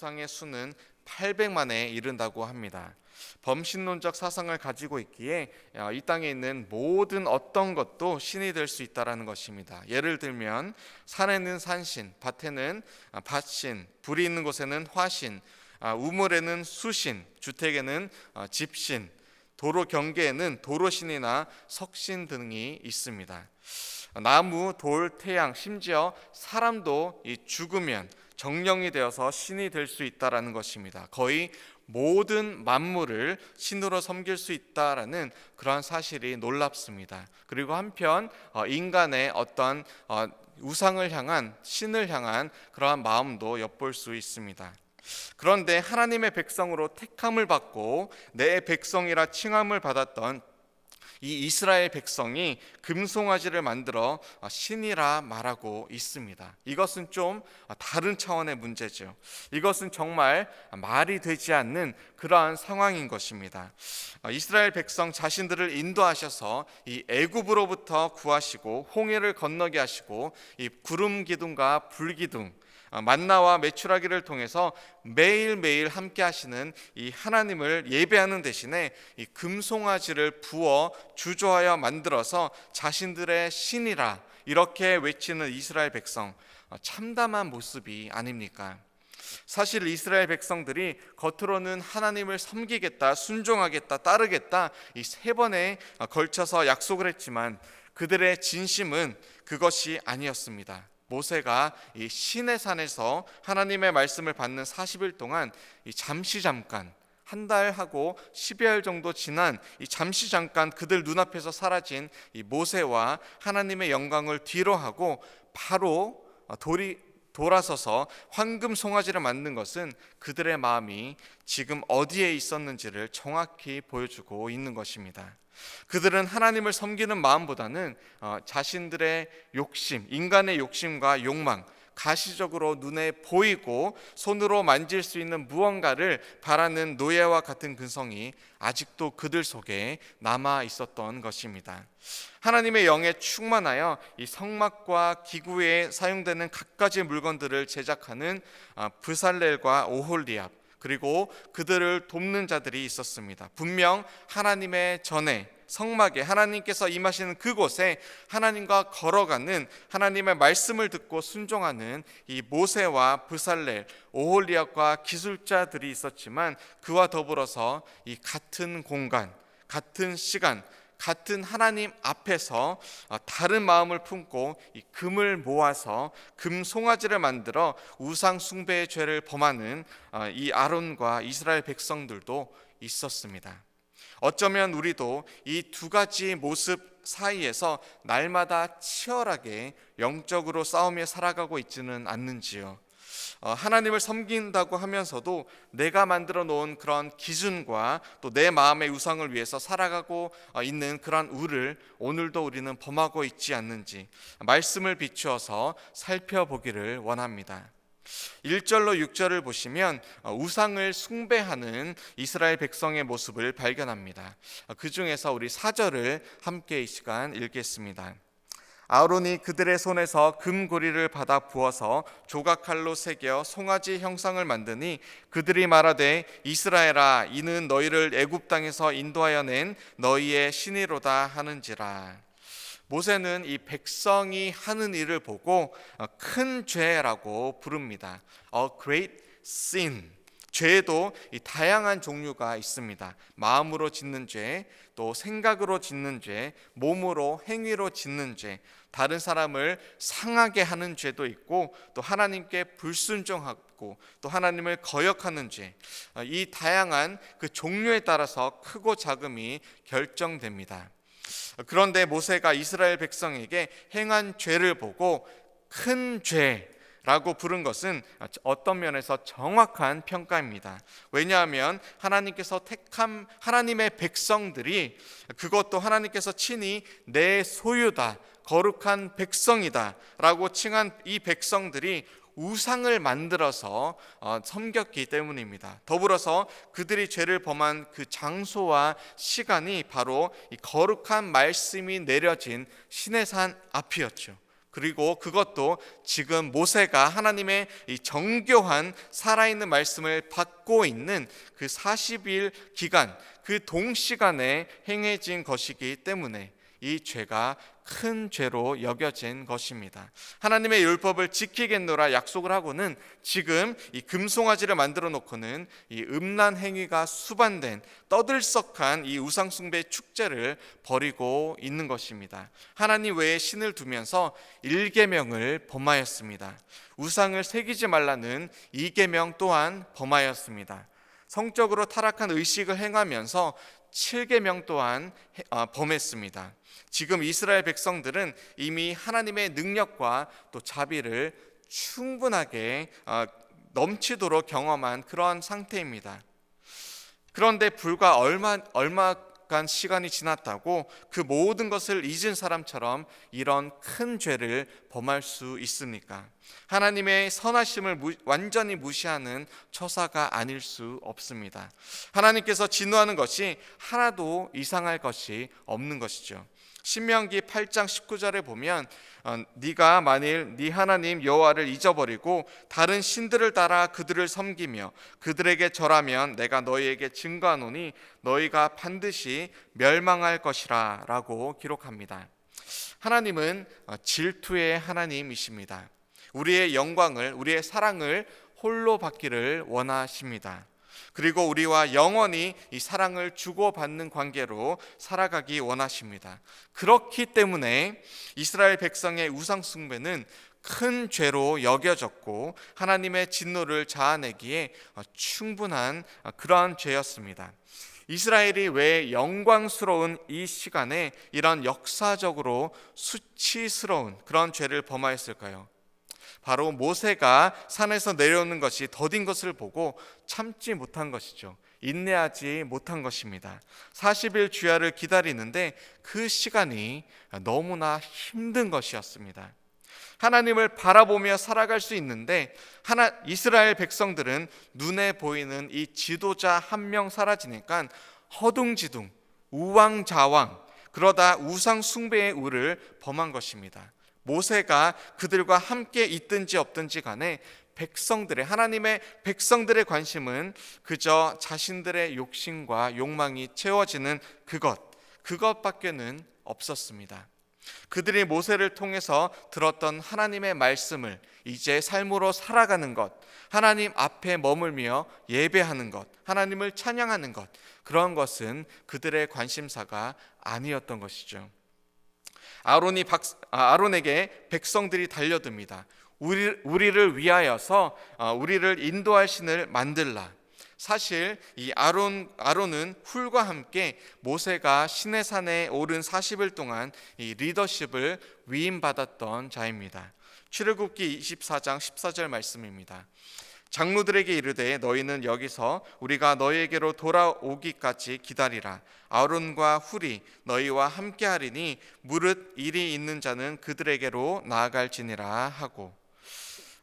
우상의 수는 800만에 이른다고 합니다. 범신론적 사상을 가지고 있기에 이 땅에 있는 모든 어떤 것도 신이 될 수 있다는 것입니다. 예를 들면 산에는 산신, 밭에는 밭신, 불이 있는 곳에는 화신, 우물에는 수신, 주택에는 집신, 도로 경계에는 도로신이나 석신 등이 있습니다. 나무, 돌, 태양, 심지어 사람도 죽으면 정령이 되어서 신이 될 수 있다라는 것입니다. 거의 모든 만물을 신으로 섬길 수 있다라는 그러한 사실이 놀랍습니다. 그리고 한편 인간의 어떤 우상을 향한, 신을 향한 그러한 마음도 엿볼 수 있습니다. 그런데 하나님의 백성으로 택함을 받고 내 백성이라 칭함을 받았던 이 이스라엘 백성이 금송아지를 만들어 신이라 말하고 있습니다. 이것은 좀 다른 차원의 문제죠. 이것은 정말 말이 되지 않는 그러한 상황인 것입니다. 이스라엘 백성 자신들을 인도하셔서 이 애굽으로부터 구하시고 홍해를 건너게 하시고 이 구름 기둥과 불 기둥, 만나와 메추라기를 통해서 매일매일 함께 하시는 이 하나님을 예배하는 대신에 이 금송아지를 부어 주조하여 만들어서 자신들의 신이라 이렇게 외치는 이스라엘 백성, 참담한 모습이 아닙니까? 사실 이스라엘 백성들이 겉으로는 하나님을 섬기겠다, 순종하겠다, 따르겠다 이 3번에 걸쳐서 약속을 했지만 그들의 진심은 그것이 아니었습니다. 모세가 이 시내산에서 하나님의 말씀을 받는 40일 동안 잠시 잠깐 한 달하고 12일 정도 지난 이 잠시 잠깐 그들 눈앞에서 사라진 이 모세와 하나님의 영광을 뒤로하고 바로 돌아서서 황금 송아지를 만든 것은 그들의 마음이 지금 어디에 있었는지를 정확히 보여주고 있는 것입니다. 그들은 하나님을 섬기는 마음보다는 자신들의 욕심, 인간의 욕심과 욕망, 가시적으로 눈에 보이고 손으로 만질 수 있는 무언가를 바라는 노예와 같은 근성이 아직도 그들 속에 남아 있었던 것입니다. 하나님의 영에 충만하여 이 성막과 기구에 사용되는 갖가지 물건들을 제작하는 브살렐과 오홀리압, 그리고 그들을 돕는 자들이 있었습니다. 분명 하나님의 전에 성막에 하나님께서 임하시는 그곳에 하나님과 걸어가는, 하나님의 말씀을 듣고 순종하는 이 모세와 브살렐, 오홀리압과 기술자들이 있었지만 그와 더불어서 이 같은 공간, 같은 시간, 같은 하나님 앞에서 다른 마음을 품고 이 금을 모아서 금 송아지를 만들어 우상 숭배의 죄를 범하는 이 아론과 이스라엘 백성들도 있었습니다. 어쩌면 우리도 이 2가지 모습 사이에서 날마다 치열하게 영적으로 싸우며 살아가고 있지는 않는지요. 하나님을 섬긴다고 하면서도 내가 만들어 놓은 그런 기준과 또 내 마음의 우상을 위해서 살아가고 있는 그런 우를 오늘도 우리는 범하고 있지 않는지 말씀을 비추어서 살펴보기를 원합니다. 1절로 6절을 보시면 우상을 숭배하는 이스라엘 백성의 모습을 발견합니다. 그 중에서 우리 4절을 함께 이 시간 읽겠습니다. 아론이 그들의 손에서 금고리를 받아 부어서 조각칼로 새겨 송아지 형상을 만드니 그들이 말하되 이스라엘아 이는 너희를 애굽 땅에서 인도하여 낸 너희의 신이로다 하는지라. 모세는 이 백성이 하는 일을 보고 큰 죄라고 부릅니다. A great sin. 죄도 이 다양한 종류가 있습니다. 마음으로 짓는 죄, 또 생각으로 짓는 죄, 몸으로 행위로 짓는 죄, 다른 사람을 상하게 하는 죄도 있고 또 하나님께 불순종하고 또 하나님을 거역하는 죄, 이 다양한 그 종류에 따라서 크고 작음이 결정됩니다. 그런데 모세가 이스라엘 백성에게 행한 죄를 보고 큰 죄라고 부른 것은 어떤 면에서 정확한 평가입니다. 왜냐하면 하나님께서 택한 하나님의 백성들이, 그것도 하나님께서 친히 내 소유다, 거룩한 백성이다 라고 칭한 이 백성들이 우상을 만들어서 섬겼기 때문입니다. 더불어서 그들이 죄를 범한 그 장소와 시간이 바로 이 거룩한 말씀이 내려진 시내산 앞이었죠. 그리고 그것도 지금 모세가 하나님의 이 정교한 살아있는 말씀을 받고 있는 그 40일 기간, 그 동시간에 행해진 것이기 때문에 이 죄가 큰 죄로 여겨진 것입니다. 하나님의 율법을 지키겠노라 약속을 하고는 지금 이 금송아지를 만들어 놓고는 이 음란 행위가 수반된 떠들썩한 이 우상숭배 축제를 벌이고 있는 것입니다. 하나님 외에 신을 두면서 1계명을 범하였습니다. 우상을 새기지 말라는 2계명 또한 범하였습니다. 성적으로 타락한 의식을 행하면서 7계명 또한 범했습니다. 지금 이스라엘 백성들은 이미 하나님의 능력과 또 자비를 충분하게 넘치도록 경험한 그러한 상태입니다. 그런데 불과 얼마간 시간이 지났다고 그 모든 것을 잊은 사람처럼 이런 큰 죄를 범할 수 있습니까? 하나님의 선하심을 완전히 무시하는 처사가 아닐 수 없습니다. 하나님께서 진노하는 것이 하나도 이상할 것이 없는 것이죠. 신명기 8장 19절에 보면 네가 만일 네 하나님 여호와를 잊어버리고 다른 신들을 따라 그들을 섬기며 그들에게 절하면 내가 너희에게 증거하노니 너희가 반드시 멸망할 것이라 라고 기록합니다. 하나님은 질투의 하나님이십니다. 우리의 영광을, 우리의 사랑을 홀로 받기를 원하십니다. 그리고 우리와 영원히 이 사랑을 주고받는 관계로 살아가기 원하십니다. 그렇기 때문에 이스라엘 백성의 우상 숭배는 큰 죄로 여겨졌고 하나님의 진노를 자아내기에 충분한 그러한 죄였습니다. 이스라엘이 왜 영광스러운 이 시간에 이런 역사적으로 수치스러운 그런 죄를 범하였을까요? 바로 모세가 산에서 내려오는 것이 더딘 것을 보고 참지 못한 것이죠. 인내하지 못한 것입니다. 40일 주야를 기다리는데 그 시간이 너무나 힘든 것이었습니다. 하나님을 바라보며 살아갈 수 있는데 이스라엘 백성들은 눈에 보이는 이 지도자 한 명 사라지니까 허둥지둥 우왕좌왕 그러다 우상 숭배의 우를 범한 것입니다. 모세가 그들과 함께 있든지 없든지 간에 하나님의 백성들의 관심은 그저 자신들의 욕심과 욕망이 채워지는 그것밖에는 없었습니다. 그들이 모세를 통해서 들었던 하나님의 말씀을 이제 삶으로 살아가는 것, 하나님 앞에 머물며 예배하는 것, 하나님을 찬양하는 것, 그런 것은 그들의 관심사가 아니었던 것이죠. 아론에게 백성들이 달려듭니다. 우리를 위하여서 우리를 인도할 신을 만들라. 사실 이 아론은 훌과 함께 모세가 시내산에 오른 40일 동안 이 리더십을 위임받았던 자입니다. 출애굽기 24장 14절 말씀입니다. 장로들에게 이르되 너희는 여기서 우리가 너희에게로 돌아오기까지 기다리라. 아론과 훌이 너희와 함께하리니 무릇 일이 있는 자는 그들에게로 나아갈지니라 하고,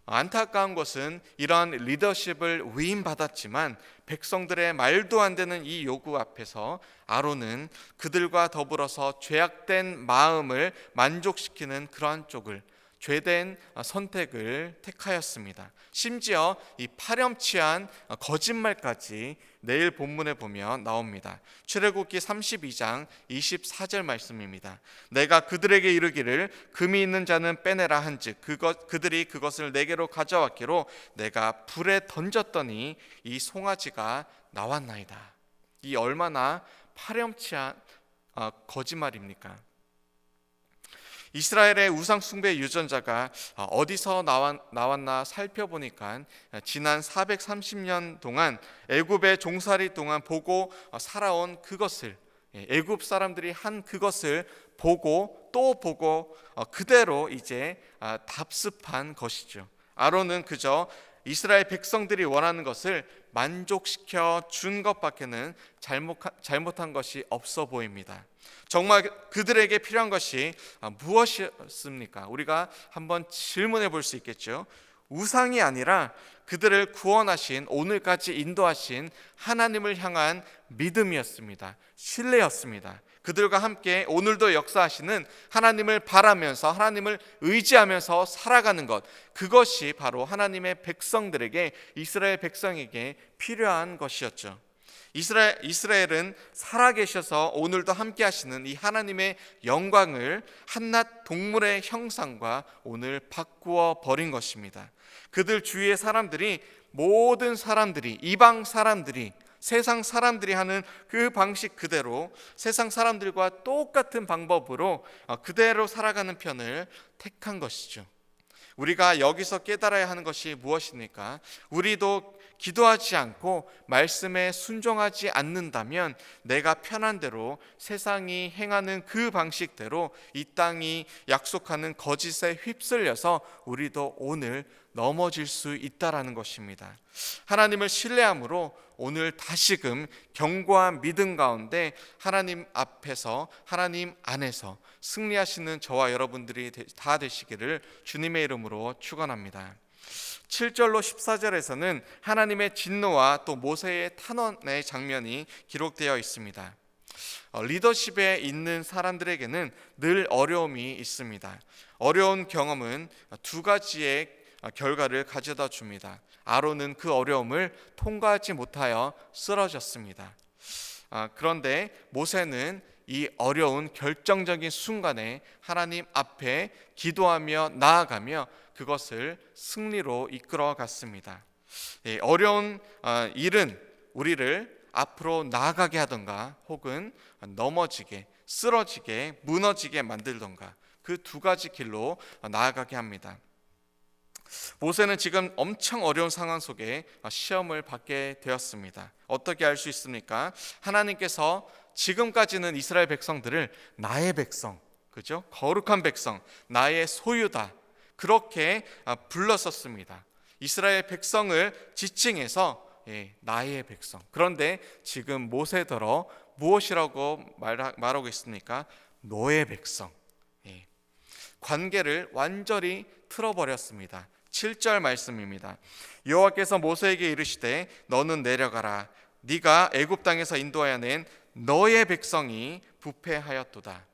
안타까운 것은 이러한 리더십을 위임받았지만 백성들의 말도 안 되는 이 요구 앞에서 아론은 그들과 더불어서 죄악된 마음을 만족시키는 그러한 쪽을 죄된 선택을 택하였습니다. 심지어 이 파렴치한 거짓말까지 내일 본문에 보면 나옵니다. 출애굽기 32장 24절 말씀입니다. 내가 그들에게 이르기를 금이 있는 자는 빼내라 한즉 그들이 그것을 내게로 가져왔기로 내가 불에 던졌더니 이 송아지가 나왔나이다. 이 얼마나 파렴치한 거짓말입니까? 이스라엘의 우상 숭배 유전자가 어디서 나왔나 살펴보니까 지난 430년 동안 애굽의 종살이 동안 보고 살아온 그것을, 애굽 사람들이 한 그것을 보고 또 보고 그대로 이제 답습한 것이죠. 아론은 그저 이스라엘 백성들이 원하는 것을 만족시켜 준 것밖에는 잘못한 것이 없어 보입니다. 정말 그들에게 필요한 것이 무엇이었습니까? 우리가 한번 질문해 볼 수 있겠죠. 우상이 아니라 그들을 구원하신, 오늘까지 인도하신 하나님을 향한 믿음이었습니다. 신뢰였습니다. 그들과 함께 오늘도 역사하시는 하나님을 바라면서 하나님을 의지하면서 살아가는 것, 그것이 바로 하나님의 백성들에게, 이스라엘 백성에게 필요한 것이었죠. 이스라엘은 살아계셔서 오늘도 함께 하시는 이 하나님의 영광을 한낱 동물의 형상과 오늘 바꾸어 버린 것입니다. 그들 주위의 사람들이, 모든 사람들이, 이방 사람들이, 세상 사람들이 하는 그 방식 그대로, 세상 사람들과 똑같은 방법으로 그대로 살아가는 편을 택한 것이죠. 우리가 여기서 깨달아야 하는 것이 무엇입니까? 우리도 기도하지 않고 말씀에 순종하지 않는다면 내가 편한 대로, 세상이 행하는 그 방식대로 이 땅이 약속하는 거짓에 휩쓸려서 우리도 오늘 넘어질 수 있다라는 것입니다. 하나님을 신뢰함으로 오늘 다시금 견고한 믿음 가운데 하나님 앞에서, 하나님 안에서 승리하시는 저와 여러분들이 다 되시기를 주님의 이름으로 축원합니다. 7절로 14절에서는 하나님의 진노와 또 모세의 탄원의 장면이 기록되어 있습니다. 리더십에 있는 사람들에게는 늘 어려움이 있습니다. 어려운 경험은 두 가지의 결과를 가져다 줍니다. 아론은 그 어려움을 통과하지 못하여 쓰러졌습니다. 그런데 모세는 이 어려운 결정적인 순간에 하나님 앞에 기도하며 나아가며 그것을 승리로 이끌어 갔습니다. 어려운 일은 우리를 앞으로 나아가게 하던가 혹은 넘어지게, 쓰러지게, 무너지게 만들던가, 그 두 가지 길로 나아가게 합니다. 모세는 지금 엄청 어려운 상황 속에 시험을 받게 되었습니다. 어떻게 알 수 있습니까? 하나님께서 지금까지는 이스라엘 백성들을 나의 백성, 그죠? 거룩한 백성, 나의 소유다, 그렇게 불렀었습니다. 이스라엘 백성을 지칭해서 나의 백성. 그런데 지금 모세더러 무엇이라고 말하고 있습니까? 너의 백성. 관계를 완전히 틀어버렸습니다. 7절 말씀입니다. 여호와께서 모세에게 이르시되 너는 내려가라. 네가 애굽 땅에서 인도하여 낸 너의 백성이 부패하였도다.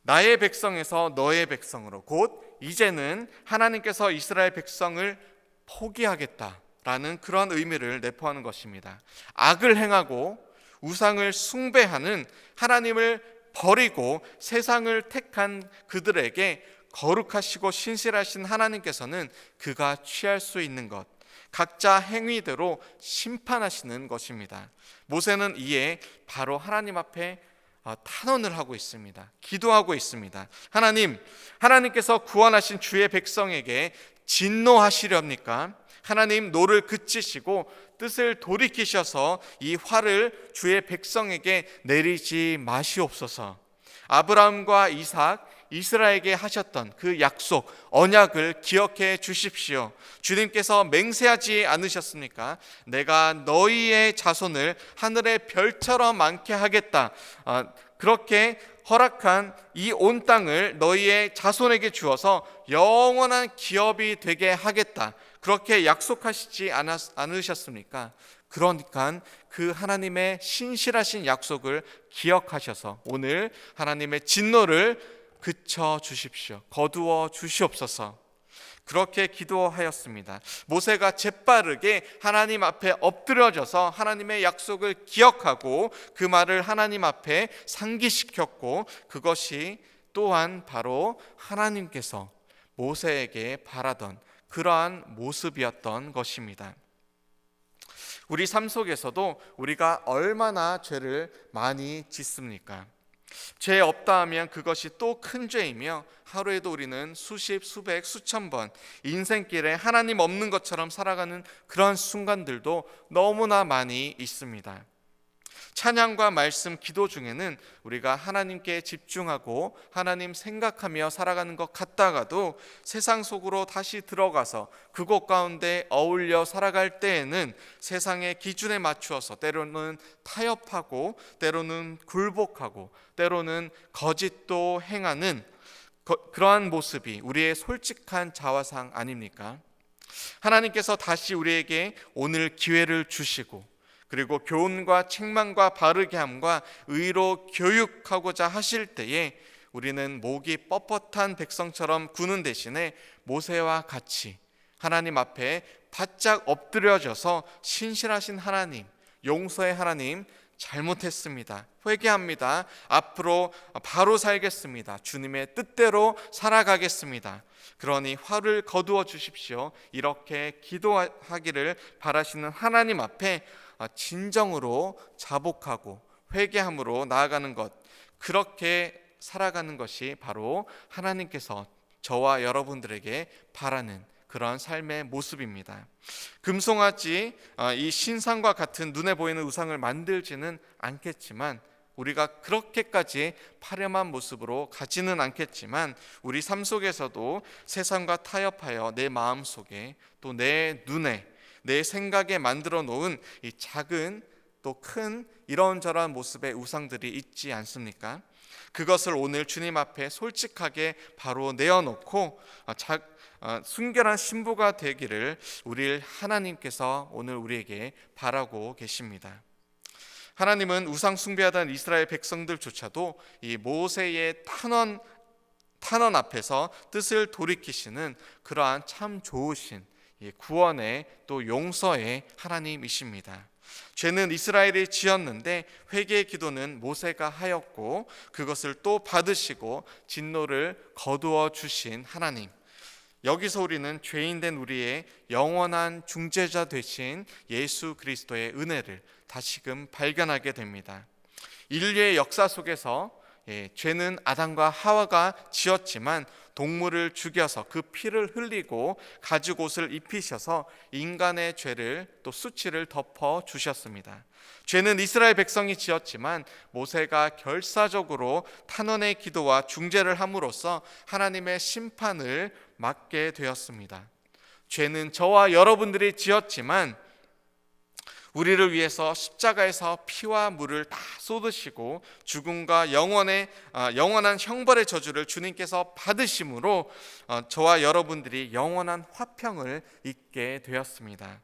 나의 백성에서 너의 백성으로, 곧 이제는 하나님께서 이스라엘 백성을 포기하겠다라는 그런 의미를 내포하는 것입니다. 악을 행하고 우상을 숭배하는 하나님을 버리고 세상을 택한 그들에게 거룩하시고 신실하신 하나님께서는 그가 취할 수 있는 것, 각자 행위대로 심판하시는 것입니다. 모세는 이에 바로 하나님 앞에 탄원을 하고 있습니다. 기도하고 있습니다. 하나님께서 구원하신 주의 백성에게 진노하시렵니까? 하나님, 노를 그치시고 뜻을 돌이키셔서 이 화를 주의 백성에게 내리지 마시옵소서. 아브라함과 이삭, 이스라엘에게 하셨던 그 약속, 언약을 기억해 주십시오. 주님께서 맹세하지 않으셨습니까? 내가 너희의 자손을 하늘의 별처럼 많게 하겠다. 그렇게 허락한 이 온 땅을 너희의 자손에게 주어서 영원한 기업이 되게 하겠다. 그렇게 약속하시지 않으셨습니까? 그러니까 그 하나님의 신실하신 약속을 기억하셔서 오늘 하나님의 진노를 그쳐 주십시오. 거두어 주시옵소서. 그렇게 기도하였습니다. 모세가 재빠르게 하나님 앞에 엎드려져서 하나님의 약속을 기억하고 그 말을 하나님 앞에 상기시켰고, 그것이 또한 바로 하나님께서 모세에게 바라던 그러한 모습이었던 것입니다. 우리 삶 속에서도 우리가 얼마나 죄를 많이 짓습니까? 죄 없다 하면 그것이 또 큰 죄이며 하루에도 우리는 수십, 수백, 수천 번 인생길에 하나님 없는 것처럼 살아가는 그런 순간들도 너무나 많이 있습니다. 찬양과 말씀, 기도 중에는 우리가 하나님께 집중하고 하나님 생각하며 살아가는 것 같다가도 세상 속으로 다시 들어가서 그곳 가운데 어울려 살아갈 때에는 세상의 기준에 맞추어서 때로는 타협하고 때로는 굴복하고 때로는 거짓도 행하는 그러한 모습이 우리의 솔직한 자화상 아닙니까? 하나님께서 다시 우리에게 오늘 기회를 주시고 그리고 교훈과 책망과 바르게 함과 의로 교육하고자 하실 때에 우리는 목이 뻣뻣한 백성처럼 구는 대신에 모세와 같이 하나님 앞에 바짝 엎드려져서 신실하신 하나님, 용서의 하나님, 잘못했습니다. 회개합니다. 앞으로 바로 살겠습니다. 주님의 뜻대로 살아가겠습니다. 그러니 화를 거두어 주십시오. 이렇게 기도하기를 바라시는 하나님 앞에 진정으로 자복하고 회개함으로 나아가는 것, 그렇게 살아가는 것이 바로 하나님께서 저와 여러분들에게 바라는 그런 삶의 모습입니다. 금송아지, 이 신상과 같은 눈에 보이는 우상을 만들지는 않겠지만, 우리가 그렇게까지 파렴한 모습으로 가지는 않겠지만, 우리 삶 속에서도 세상과 타협하여 내 마음 속에 또 내 눈에 내 생각에 만들어 놓은 이 작은 또 큰 이런저런 모습의 우상들이 있지 않습니까? 그것을 오늘 주님 앞에 솔직하게 바로 내어놓고 순결한 신부가 되기를 우리 하나님께서 오늘 우리에게 바라고 계십니다. 하나님은 우상 숭배하던 이스라엘 백성들조차도 이 모세의 탄원 앞에서 뜻을 돌이키시는 그러한 참 좋으신 구원의 또 용서의 하나님이십니다. 죄는 이스라엘이 지었는데 회개의 기도는 모세가 하였고 그것을 또 받으시고 진노를 거두어 주신 하나님, 여기서 우리는 죄인된 우리의 영원한 중재자 되신 예수 그리스도의 은혜를 다시금 발견하게 됩니다. 인류의 역사 속에서 죄는 아담과 하와가 지었지만 동물을 죽여서 그 피를 흘리고 가죽 옷을 입히셔서 인간의 죄를 또 수치를 덮어 주셨습니다. 죄는 이스라엘 백성이 지었지만 모세가 결사적으로 탄원의 기도와 중재를 함으로써 하나님의 심판을 맞게 되었습니다. 죄는 저와 여러분들이 지었지만 우리를 위해서 십자가에서 피와 물을 다 쏟으시고 죽음과 영원한 형벌의 저주를 주님께서 받으심으로 저와 여러분들이 영원한 화평을 잊게 되었습니다.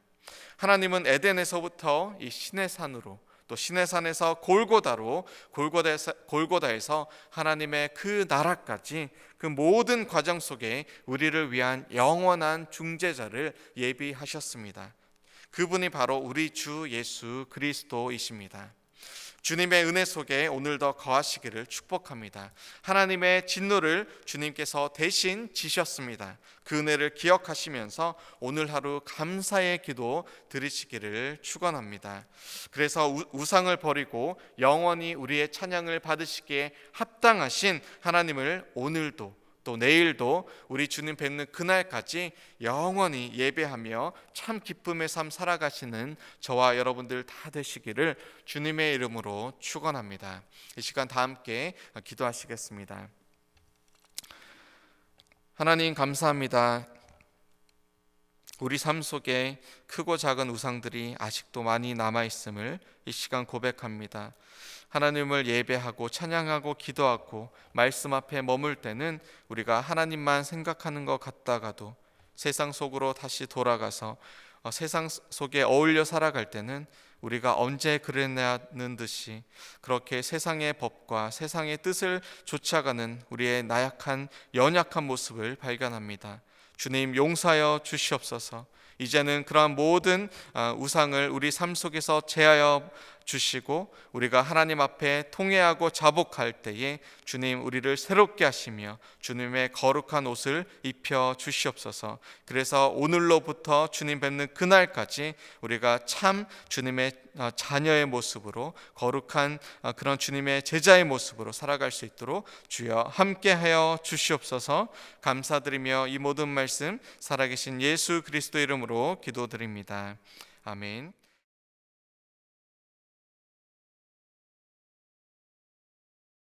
하나님은 에덴에서부터 이 신의 산으로, 또 신의 산에서 골고다에서 하나님의 그 나라까지 그 모든 과정 속에 우리를 위한 영원한 중재자를 예비하셨습니다. 그분이 바로 우리 주 예수 그리스도이십니다. 주님의 은혜 속에 오늘도 거하시기를 축복합니다. 하나님의 진노를 주님께서 대신 지셨습니다. 그 은혜를 기억하시면서 오늘 하루 감사의 기도 드리시기를 축원합니다. 그래서 우상을 버리고 영원히 우리의 찬양을 받으시기에 합당하신 하나님을 오늘도 또 내일도 우리 주님 뵙는 그날까지 영원히 예배하며 참 기쁨의 삶 살아가시는 저와 여러분들 다 되시기를 주님의 이름으로 축원합니다. 이 시간 다 함께 기도하시겠습니다. 하나님 감사합니다. 우리 삶 속에 크고 작은 우상들이 아직도 많이 남아있음을 이 시간 고백합니다. 하나님을 예배하고 찬양하고 기도하고 말씀 앞에 머물 때는 우리가 하나님만 생각하는 것 같다가도 세상 속으로 다시 돌아가서 세상 속에 어울려 살아갈 때는 우리가 언제 그랬냐는 듯이 그렇게 세상의 법과 세상의 뜻을 쫓아가는 우리의 나약한 연약한 모습을 발견합니다. 주님 용서하여 주시옵소서. 이제는 그러한 모든 우상을 우리 삶 속에서 제하여 주시고 우리가 하나님 앞에 통회하고 자복할 때에 주님 우리를 새롭게 하시며 주님의 거룩한 옷을 입혀 주시옵소서. 그래서 오늘로부터 주님 뵙는 그날까지 우리가 참 주님의 자녀의 모습으로 거룩한 그런 주님의 제자의 모습으로 살아갈 수 있도록 주여 함께하여 주시옵소서. 감사드리며 이 모든 말씀 살아계신 예수 그리스도 이름으로 기도드립니다. 아멘.